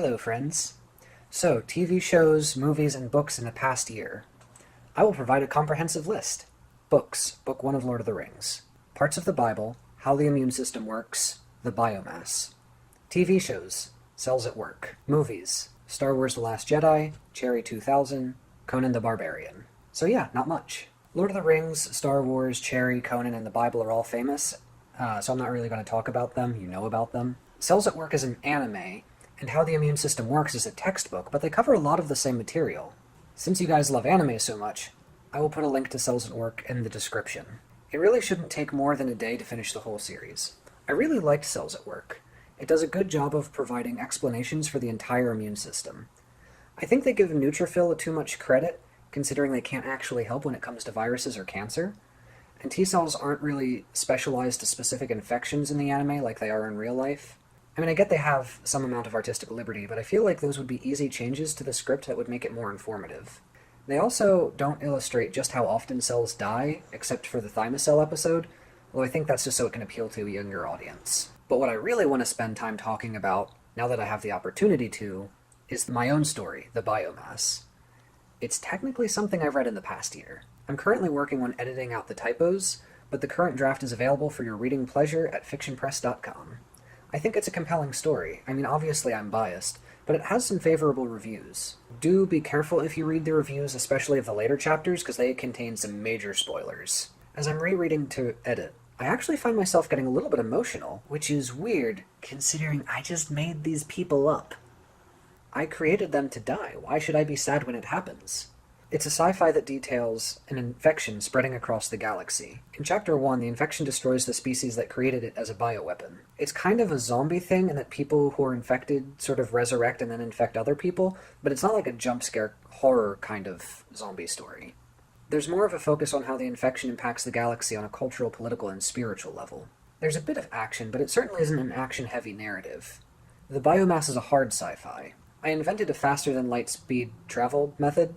Hello, friends. So, TV shows, movies, and books in the past year. I will provide a comprehensive list. Books, Book 1 of Lord of the Rings. Parts of the Bible, How the Immune System Works, The Biomass. TV shows, Cells at Work. Movies, Star Wars The Last Jedi, Cherry 2000, Conan the Barbarian. So yeah, not much. Lord of the Rings, Star Wars, Cherry, Conan, and the Bible are all famous, so I'm not really going to talk about them. You know about them. Cells at Work is an anime, and How the Immune System Works is a textbook, but they cover a lot of the same material. Since you guys love anime so much, I will put a link to Cells at Work in the description. It really shouldn't take more than a day to finish the whole series. I really liked Cells at Work. It does a good job of providing explanations for the entire immune system. I think they give neutrophil too much credit, considering they can't actually help when it comes to viruses or cancer. And T-cells aren't really specialized to specific infections in the anime like they are in real life. I mean, I get they have some amount of artistic liberty, but I feel like those would be easy changes to the script that would make it more informative. They also don't illustrate just how often cells die, except for the Thymocell episode, although I think that's just so it can appeal to a younger audience. But what I really want to spend time talking about, now that I have the opportunity to, is my own story, The Biomass. It's technically something I've read in the past year. I'm currently working on editing out the typos, but the current draft is available for your reading pleasure at fictionpress.com. I think it's a compelling story. I mean, obviously I'm biased, but it has some favorable reviews. Do be careful if you read the reviews, especially of the later chapters, because they contain some major spoilers. As I'm rereading to edit, I actually find myself getting a little bit emotional, which is weird, considering I just made these people up. I created them to die. Why should I be sad when it happens? It's a sci-fi that details an infection spreading across the galaxy. In Chapter 1, the infection destroys the species that created it as a bioweapon. It's kind of a zombie thing in that people who are infected sort of resurrect and then infect other people, but it's not like a jump scare horror kind of zombie story. There's more of a focus on how the infection impacts the galaxy on a cultural, political, and spiritual level. There's a bit of action, but it certainly isn't an action-heavy narrative. The Biomass is a hard sci-fi. I invented a faster-than-light-speed travel method,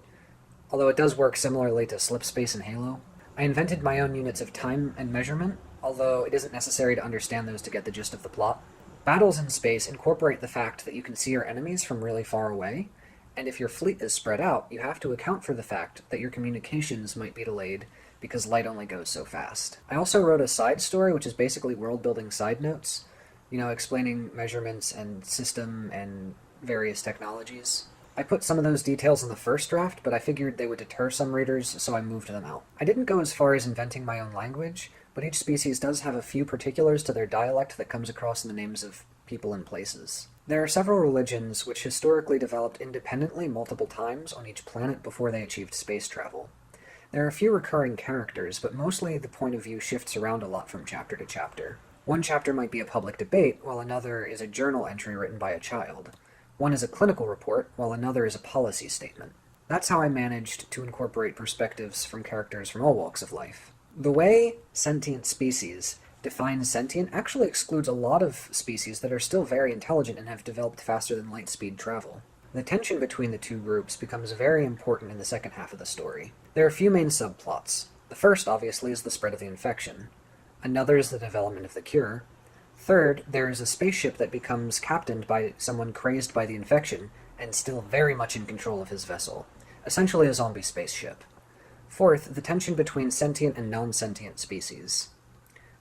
although it does work similarly to Slip Space and Halo. I invented my own units of time and measurement, although it isn't necessary to understand those to get the gist of the plot. Battles in space incorporate the fact that you can see your enemies from really far away, and if your fleet is spread out, you have to account for the fact that your communications might be delayed because light only goes so fast. I also wrote a side story, which is basically world-building side notes, explaining measurements and system and various technologies. I put some of those details in the first draft, but I figured they would deter some readers, so I moved them out. I didn't go as far as inventing my own language, but each species does have a few particulars to their dialect that comes across in the names of people and places. There are several religions which historically developed independently multiple times on each planet before they achieved space travel. There are a few recurring characters, but mostly the point of view shifts around a lot from chapter to chapter. One chapter might be a public debate, while another is a journal entry written by a child. One is a clinical report, while another is a policy statement. That's how I managed to incorporate perspectives from characters from all walks of life. The way sentient species defines sentient actually excludes a lot of species that are still very intelligent and have developed faster than light speed travel. The tension between the two groups becomes very important in the second half of the story. There are a few main subplots. The first, obviously, is the spread of the infection. Another is the development of the cure. Third, there is a spaceship that becomes captained by someone crazed by the infection and still very much in control of his vessel. Essentially a zombie spaceship. Fourth, the tension between sentient and non-sentient species.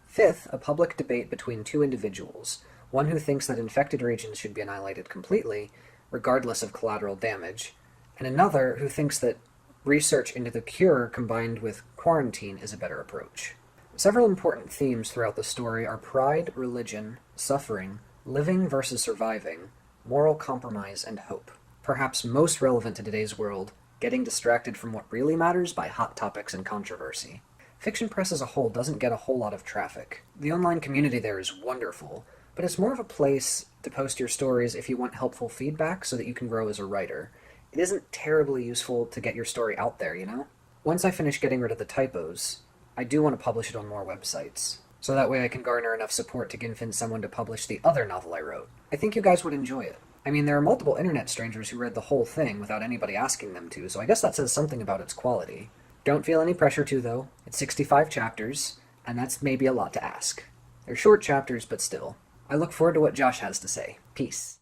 Fifth, a public debate between two individuals, one who thinks that infected regions should be annihilated completely, regardless of collateral damage, and another who thinks that research into the cure combined with quarantine is a better approach. Several important themes throughout the story are pride, religion, suffering, living versus surviving, moral compromise, and hope. Perhaps most relevant to today's world, getting distracted from what really matters by hot topics and controversy. Fiction Press as a whole doesn't get a whole lot of traffic. The online community there is wonderful, but it's more of a place to post your stories if you want helpful feedback so that you can grow as a writer. It isn't terribly useful to get your story out there, Once I finish getting rid of the typos, I do want to publish it on more websites, so that way I can garner enough support to convince someone to publish the other novel I wrote. I think you guys would enjoy it. I mean, there are multiple internet strangers who read the whole thing without anybody asking them to, so I guess that says something about its quality. Don't feel any pressure to, though. It's 65 chapters, and that's maybe a lot to ask. They're short chapters, but still. I look forward to what Josh has to say. Peace.